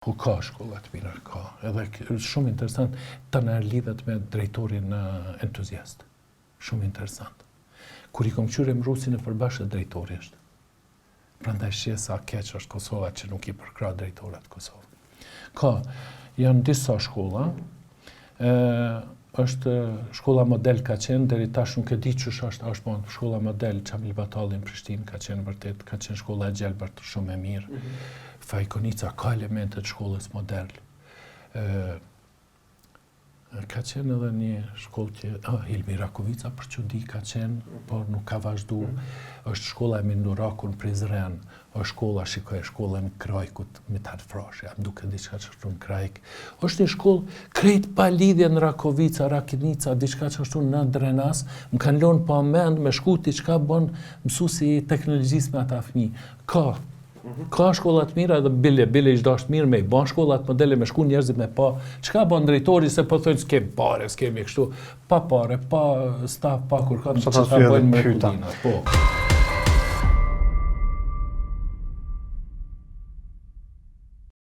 Po ka shkollat mira, ka. Edhe shumë interesant, të në lidhet me drejtorin entuziast. Shumë interesant. Kur i kom qyre më rusin e përbashkët drejtori është. Prandaj shqe sa keq është Kosova që nuk i përkra drejtorat Kosovë. Ka, janë disa shkolla, është shkolla model ka qenë, deri tash nuk e di ç'është është shkolla model Çamil Batalli në Prishtinë, ka qenë vërtet, ka qenë shkolla e Gjelbert shumë e mirë. Fajkonica ka elementet shkollës model. Ka qenë edhe një shkollë që Hilmi Rakovica për që di ka qenë, por nuk ka vazhdu. Është shkolla e Mindurakun Prizren, është shkolla, shikoj, shkolla në Krajkut, Mitar Frashe, jam duke diçka që është në Krajk. Është një shkollë krejt pa lidhje në Rakovica, Rakinica, diçka që është në Drenas, më kanë lënë pa mend me shku diçka bën mësuesi i teknologjisë me ata fëmijë. Ka shkollat mira edhe bile ishtë dashtë mirë me i ban shkollat modele me shku njerëzit me pa. Qka ban drejtori se po thënë s'kem pare, s'kemi kështu. Pa pare, pa staf, pa kur kanë që ta bojnë me kudina.